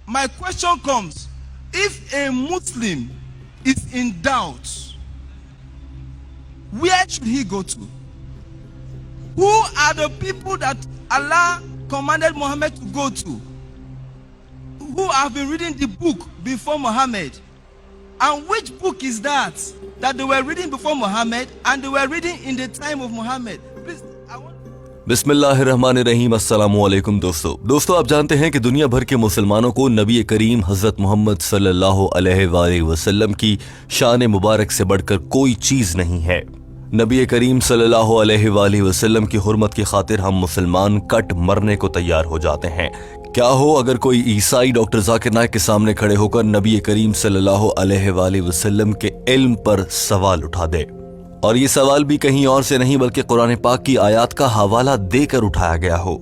my question comes, if a Muslim is in doubt, where should he go to? Who are the people that Allah commanded Muhammad to go to? Who have been reading the book before Muhammad? And which book is that they were reading before Muhammad and they were reading in the time of Muhammad? Please, I want... बिस्मिल्लाहिर्रहमानिर्रहीम अस्सलामुअलैकुम दोस्तों आप जानते हैं कि दुनिया भर के मुसलमानों को नबी करीम हज़रत मोहम्मद सल्लल्लाहु अलैहि वसल्लम की शान मुबारक से बढ़कर कोई चीज़ नहीं है। नबी करीम सल्लल्लाहु अलैहि वसल्लम की हुर्मत की खातिर हम मुसलमान कट मरने को तैयार हो जाते हैं। क्या हो अगर कोई ईसाई डॉक्टर जाकिर नाइक के सामने खड़े होकर नबी करीम सल्लल्लाहु अलैहि वसल्लम के इल्म पर सवाल उठा दे, और ये सवाल भी कहीं और से नहीं बल्कि कुरान पाक की आयत का हवाला देकर उठाया गया हो।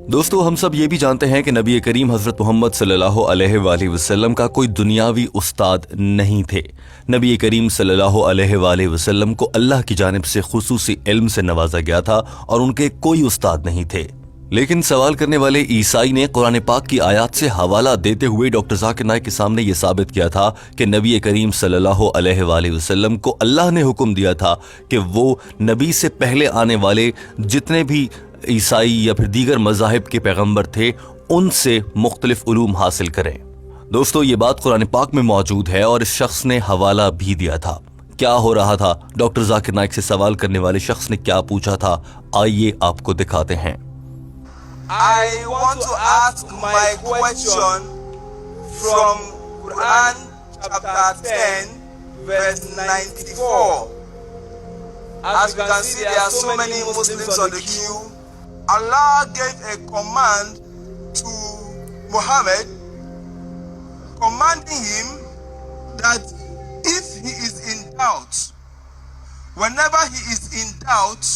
दोस्तों हम सब ये भी जानते हैं कि नबी करीम हज़रत मोहम्मद सल्लल्लाहु अलैहि वसल्लम का कोई दुनियावी उस्ताद नहीं थे। नबी करीम सल्लल्लाहु अलैहि वसल्लम को अल्लाह की जानिब से खुसूसी इल्म से नवाजा गया था और उनके कोई उस्ताद नहीं थे। लेकिन सवाल करने वाले ईसाई ने कुरान पाक की आयत से हवाला देते हुए डॉक्टर जाकिर नाइक के सामने ये साबित किया था कि नबी करीम सल्लल्लाहु अलैहि वसल्लम को अल्लाह ने हुक्म दिया था कि वो नबी से पहले आने वाले जितने भी ईसाई या फिर दीगर मज़ाहिब के पैगंबर थे उनसे मुख्तलिफ उलूम हासिल करें। दोस्तों ये बात कुरान पाक में मौजूद है और इस शख्स ने हवाला भी दिया था। क्या हो रहा था, डॉक्टर जाकिर नाइक से सवाल करने वाले शख्स ने क्या पूछा था, आइए आपको दिखाते हैं। I want to ask my question from Quran chapter 10 verse 94. As you can see, there are so many Muslims on the queue. Allah gave a command to Muhammad, commanding him that if he is in doubt, whenever he is in doubt,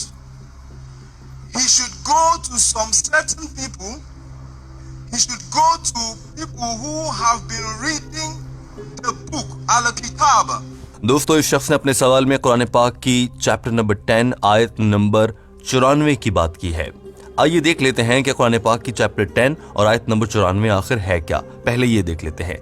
he should go to some certain people. He should go to people who have been reading the book Al-Kitab. दोस्तों इस शख्स ने अपने सवाल में कुरान पाक की chapter number 10 आयत नंबर 94 की बात की है। आइए देख लेते हैं कि कुरान पाक की चैप्टर 10 और आयत नंबर 94 आखिर है क्या। पहले ये देख लेते हैं।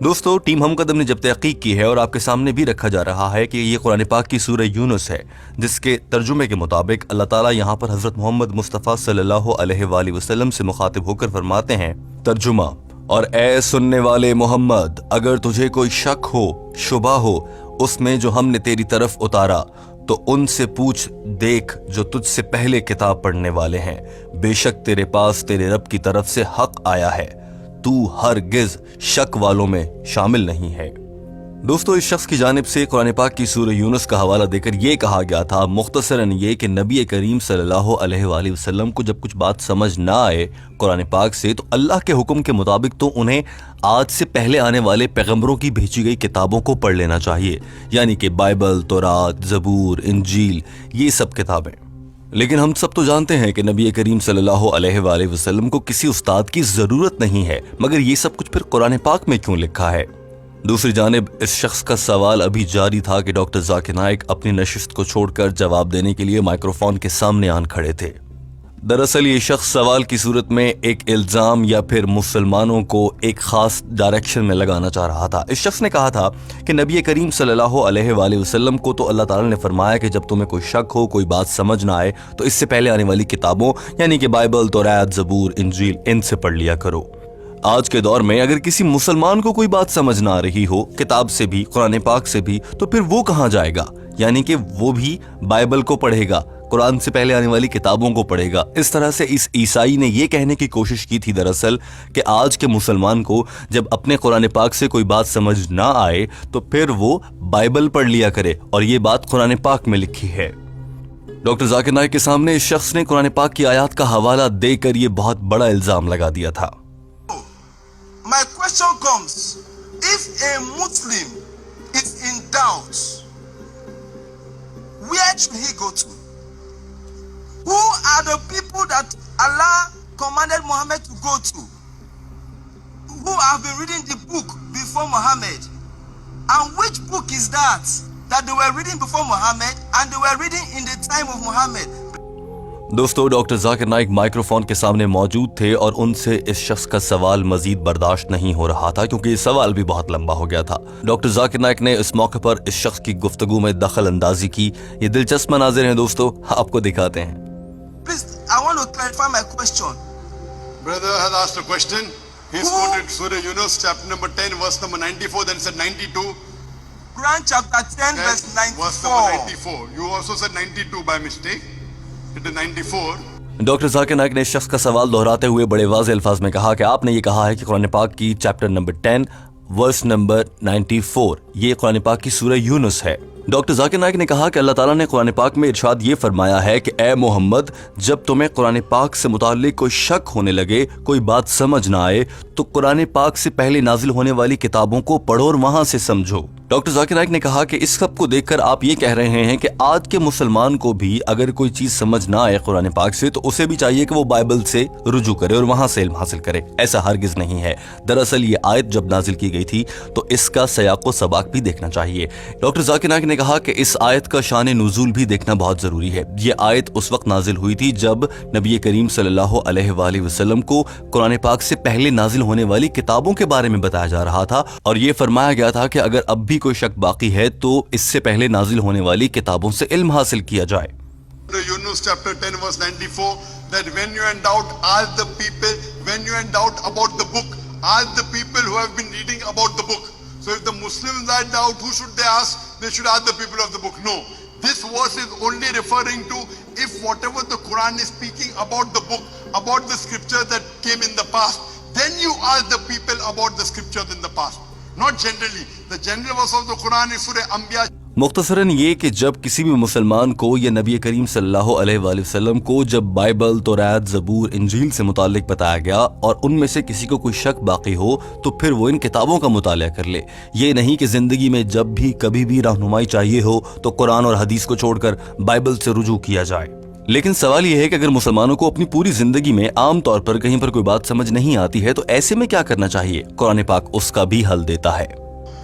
दोस्तों टीम हमकदम ने जब तहकीक की है और आपके सामने भी रखा जा रहा है कि ये कुरान पाक की सूरह यूनुस है, जिसके तर्जुमे के मुताबिक अल्लाह ताला यहाँ पर हज़रत मोहम्मद मुस्तफ़ा सल्लल्लाहु अलैहि वसल्लम से मुखातिब होकर फरमाते हैं, तर्जुमा, और ए सुनने वाले मोहम्मद, अगर तुझे कोई शक हो, शुबा हो उसमें जो हमने तेरी तरफ उतारा, तो उनसे पूछ देख जो तुझसे पहले किताब पढ़ने वाले हैं, बेशक तेरे पास तेरे रब की तरफ से हक आया है, तू हरगिज शक वालों में शामिल नहीं है। दोस्तों इस शख्स की जानिब से कुरान पाक की सूरह यूनुस का हवाला देकर यह कहा गया था मुख्तसरन ये कि नबी करीम सल्लल्लाहु अलैहि वसल्लम को जब कुछ बात समझ ना आए कुरान पाक से, तो अल्लाह के हुक्म के मुताबिक तो उन्हें आज से पहले आने वाले पैगंबरों की भेजी गई किताबों को पढ़ लेना चाहिए, यानी कि बाइबल, तौरात, ज़बूर, इंजील, ये सब किताबें। लेकिन हम सब तो जानते हैं कि नबी करीम सल्लल्लाहु अलैहि वसल्लम को किसी उस्ताद की जरूरत नहीं है, मगर ये सब कुछ फिर कुरान पाक में क्यों लिखा है। दूसरी जानिब इस शख्स का सवाल अभी जारी था कि डॉक्टर जाकिर नाइक अपनी नशिस्त को छोड़कर जवाब देने के लिए माइक्रोफोन के सामने आन खड़े थे। दरअसल ये शख्स सवाल की सूरत में एक इल्ज़ाम या फिर मुसलमानों को एक खास डायरेक्शन में लगाना चाह रहा था। इस शख्स ने कहा था कि नबी करीम सल्लल्लाहु अलैहि वसल्लम को तो अल्लाह ताला ने फरमाया कि जब तुम्हें कोई शक हो, कोई बात समझ ना आए, तो इससे पहले आने वाली किताबों यानी कि बाइबल, तौरात, ज़बूर, इंजील, इनसे पढ़ लिया करो। आज के दौर में अगर किसी मुसलमान को कोई बात समझ ना आ रही हो, किताब से भी, कुरान पाक से भी, तो फिर वो कहाँ जाएगा, यानी कि वो भी बाइबल को पढ़ेगा, कुरान से पहले आने वाली किताबों को पढ़ेगा। इस तरह से इस ईसाई ने यह कहने की कोशिश की थी दरअसल कि आज के मुसलमान को जब अपने कुरान पाक से कोई बात समझ ना आए तो फिर वो बाइबल पढ़ लिया करे, और ये बात कुरान पाक में लिखी है। डॉक्टर जाकिर नाइक के सामने इस शख्स ने कुरान पाक की आयत का हवाला देकर ये बहुत बड़ा इल्जाम लगा दिया था। My question comes, if a Muslim is in doubt, where should he go to? Who are the people that Allah commanded Muhammad to go to? Who have been reading the book before Muhammad? And which book is that they were reading before Muhammad and they were reading in the time of Muhammad? दोस्तों, doctor Zakir Naik microphone के सामने मौजूद थे और उनसे इस शख्स का सवाल मजीद बर्दाश्त नहीं हो रहा था क्योंकि ये सवाल भी बहुत लंबा हो गया था। डॉक्टर जाकिर नाइक ने इस मौके पर इस शख्स की गुफ्तगू में दखल अंदाजी की। ये दिलचस्प मनाजिर हैं दोस्तों, आपको दिखाते हैं। Please, I want to clarify my question. Brother has asked a question. He's quoted Surah Yunus, chapter number 10, verse number 94, then said 92. Quran chapter 10, verse Verse number 94. 94. You also said 92 by mistake. It is 94. Doctor Zakir Naik ने इस शख्स का सवाल दोहराते हुए बड़े वाज़ेह अल्फाज में कहा कि आपने ये कहा है कि कुरान पाक की चैप्टर नंबर 10 वर्स नंबर 94 ये कुरान पाक की सूरह यूनुस है। डॉक्टर जाकिर नाइक ने कहा कि अल्लाह ताला ने कुरान पाक में इरशाद ये फरमाया है कि ए मोहम्मद, जब तुम्हें कुरान पाक से मुताल्लिक कोई शक होने लगे, कोई बात समझ ना आए, तो कुरान पाक से पहले नाजिल होने वाली किताबों को पढ़ो और वहां से समझो। डॉक्टर जाकिर नाइक ने कहा कि इस सब को देखकर आप ये कह रहे हैं कि आज के मुसलमान को भी अगर कोई चीज समझ ना आए कुरान पाक से तो उसे भी चाहिए कि वो बाइबल से रुजू करे और वहां से इल्म हासिल करे। ऐसा हरगिज नहीं है। दरअसल ये आयत जब नाजिल की गई थी तो इसका सयाको सबाक भी देखना चाहिए। डॉक्टर जाकिर नाइक ने कहा कि इस आयत का शान नुज़ूल भी देखना बहुत जरूरी है। ये आयत उस वक्त नाजिल हुई थी जब नबी करीम सल्लल्लाहु अलैहि वसल्लम को कुरान पाक से पहले नाजिल होने वाली किताबों के बारे में बताया जा रहा था और ये फरमाया गया था कि अगर अब भी कोई शक बाकी है तो इससे पहले नाजिल होने वाली किताबों से इल्म हासिल किया जाए। Yunus chapter 10 verse 94 that when you are in doubt ask the people, when you are in doubt about the book ask the people who have been reading about the book. So if the Muslims are in doubt, who should they ask? They should ask the people of the book. No, this verse is only referring to if whatever the Quran is speaking about the book, about the scriptures that came in the past, then you ask the people about the scriptures in the past. Not generally. The general verse of the Quran is Surah Anbiya. मुख्तसरन ये कि जब किसी भी मुसलमान को या नबी करीम सल्लल्लाहु अलैहि वसल्लम को जब बाइबल, तौरात, ज़बूर, इंजील से मुतालिक बताया गया और उनमें से किसी को कोई शक बाकी हो तो फिर वो इन किताबों का मुताला कर ले। ये नहीं कि जिंदगी में जब भी कभी भी रहनुमाई चाहिए हो तो कुरान और हदीस को छोड़कर बाइबल से रुजू किया जाए। लेकिन सवाल यह है कि अगर मुसलमानों को अपनी पूरी जिंदगी में आम तौर पर कहीं पर कोई बात समझ नहीं आती है तो ऐसे में क्या करना चाहिए? कुरान पाक उसका भी हल देता है।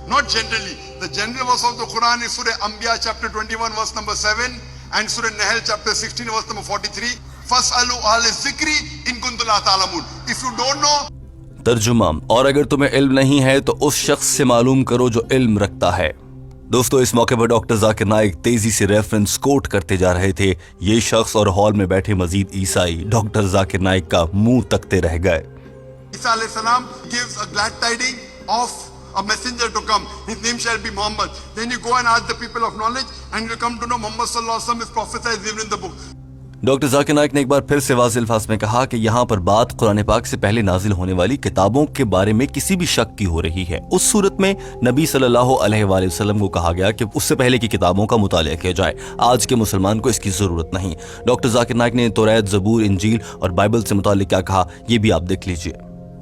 Not generally. The general verse of the Quran is Surah Anbiya chapter 21 verse number 7 and Surah Nahl chapter 16 verse number 43. Fas'alu ahla zikri in kuntum la ta'lamun. If you don't know. तर्जुमा, और अगर तुम्हें इल्म नहीं है तो उस शख्स से मालूम करो जो इल्म रखता है। दोस्तों, इस मौके पर डॉक्टर जाकिर नाइक तेजी से रेफरेंस कोट करते जा रहे थे। ये शख्स और हॉल में बैठे मजीद ईसाई डॉक्टर जाकिर नाइक का मुंह तकते रह गए। Isa alayhi salam gives a glad tiding of a messenger to come. His name shall be Muhammad. Then you go and ask the people of knowledge and you come to know Muhammad sallallahu alaihi wasallam is prophesied even in the book. Doctor Zakir Naik ने एक बार फिर से वाज़ेह अल्फाज में कहा कि यहाँ पर बात कुरान पाक से पहले नाजिल होने वाली किताबों के बारे में किसी भी शक की हो रही है। उस सूरत में नबी सल्लल्लाहु अलैहि वसल्लम को कहा गया कि उससे पहले की किताबों का मुताला किया जाए। आज के मुसलमान को इसकी जरूरत नहीं। डॉक्टर जाकिर नाइक ने तौरात, ज़बूर, इंजील और बाइबल से मुतालिक क्या कहा ये भी आप देख लीजिए।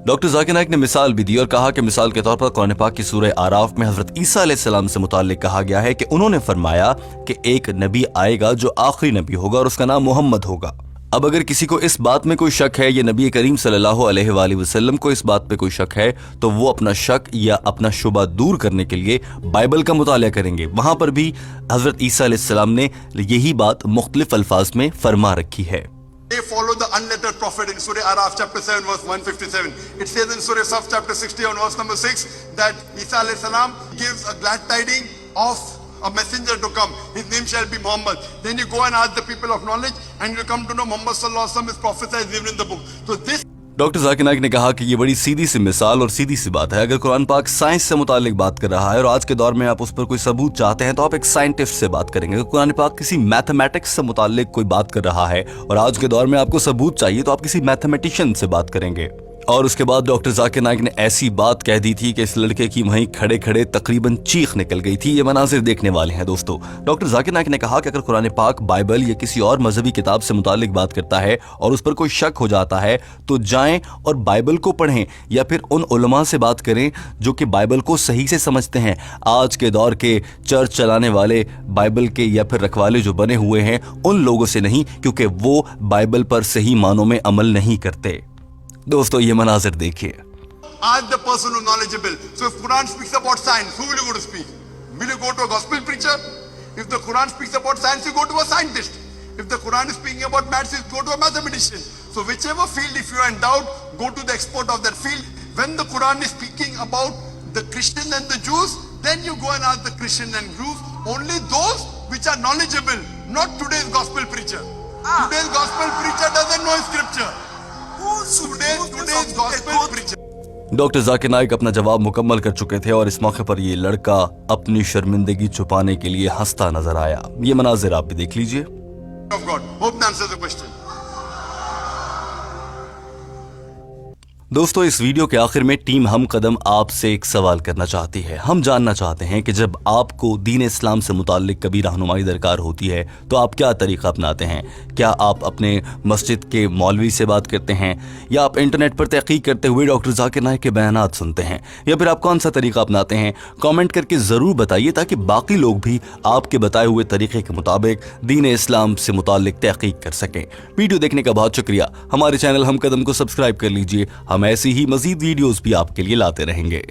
डॉक्टर जाकिर नाइक ने मिसाल भी दी और कहा कि मिसाल के तौर पर कुरान पाक की सूरह आराफ में हजरत ईसा अलैहिस्सलाम से मुताल्लिक कहा गया है कि उन्होंने फरमाया कि एक नबी आएगा जो आखिरी नबी होगा और उसका नाम मोहम्मद होगा। अब अगर किसी को इस बात में कोई शक है या नबी करीम सल्लल्लाहु अलैहि वसल्लम को इस बात पे कोई शक है तो वो अपना शक या अपना शुबा दूर करने के लिए बाइबल का मुताला करेंगे। वहां पर भी हजरत ईसा अलैहिस्सलाम ने यही बात मुख्तलिफ अल्फाज में फरमा रखी है। They follow the unlettered prophet in Surah Araf chapter 7 verse 157. It says in Surah Saf chapter 60 on verse number 6 that Isa alayhi salam gives a glad tiding of a messenger to come. His name shall be Muhammad. Then you go and ask the people of knowledge and you come to know Muhammad sallallahu alaihi wasallam is prophesied even in the book. So this doctor Zakir Naik ने कहा कि ये बड़ी सीधी सी मिसाल और सीधी सी बात है। अगर कुरान पाक साइंस से मुतालिक बात कर रहा है और आज के दौर में आप उस पर कोई सबूत चाहते हैं तो आप एक साइंटिस्ट से बात करेंगे। अगर कुरान पाक किसी मैथमेटिक्स से मुतालिक कोई बात कर रहा है और आज के दौर में आपको सबूत चाहिए तो आप किसी मैथमेटिशियन से बात करेंगे। और उसके बाद डॉक्टर जाकिर नाइक ने ऐसी बात कह दी थी कि इस लड़के की वहीं खड़े खड़े तकरीबन चीख निकल गई थी। ये मनाजिर देखने वाले हैं दोस्तों। डॉक्टर जाकिर नाइक ने कहा कि अगर कुरान पाक बाइबल या किसी और मजहबी किताब से मुतालिक बात करता है और उस पर कोई शक हो जाता है तो जाएं और बाइबल को पढ़ें या फिर उन उलमा से बात करें जो कि बाइबल को सही से समझते हैं। आज के दौर के चर्च चलाने वाले बाइबल के या फिर रखवाले जो बने हुए हैं उन लोगों से नहीं, क्योंकि वो बाइबल पर सही मानों में अमल नहीं करते। दोस्तों, ये मनाजिर देखिए। ask the person who's knowledgeable. So if Quran speaks about science, who will you go to speak? Will you go to a gospel preacher? If the Quran speaks about science, you go to a scientist. If the Quran is speaking about maths, go to a mathematician. So whichever field, if you are in doubt, go to the expert of that field. When the Quran is speaking about the Christian and the Jews, then you go and ask the Christian and Jews. Only those which are knowledgeable, not today's gospel preacher. Today's gospel preacher doesn't know scripture. Today's gospel preacher. Doctor Zakir Naik अपना जवाब मुकम्मल कर चुके थे और इस मौके पर ये लड़का अपनी शर्मिंदगी छुपाने के लिए हंसता नजर आया। ये मनाजिर आप भी देख लीजिए। Of God. Hope that answers the question. दोस्तों, इस वीडियो के आखिर में टीम हम कदम आपसे एक सवाल करना चाहती है। हम जानना चाहते हैं कि जब आपको दीन इस्लाम से मुताल्लिक कभी रहनुमाई दरकार होती है तो आप क्या तरीका अपनाते हैं? क्या आप अपने मस्जिद के मौलवी से बात करते हैं, या आप इंटरनेट पर तहकीक करते हुए डॉक्टर जाकिर नाइक के बयानात सुनते हैं, या फिर आप कौन सा तरीका अपनाते हैं? कमेंट करके ज़रूर बताइए ताकि बाकी लोग भी आपके बताए हुए तरीके के मुताबिक दीन इस्लाम से मुताल्लिक तहकीक कर सकें। वीडियो देखने का बहुत शुक्रिया। हमारे चैनल हम कदम को सब्सक्राइब कर लीजिए। हम ऐसी ही मजीद वीडियोस भी आपके लिए लाते रहेंगे।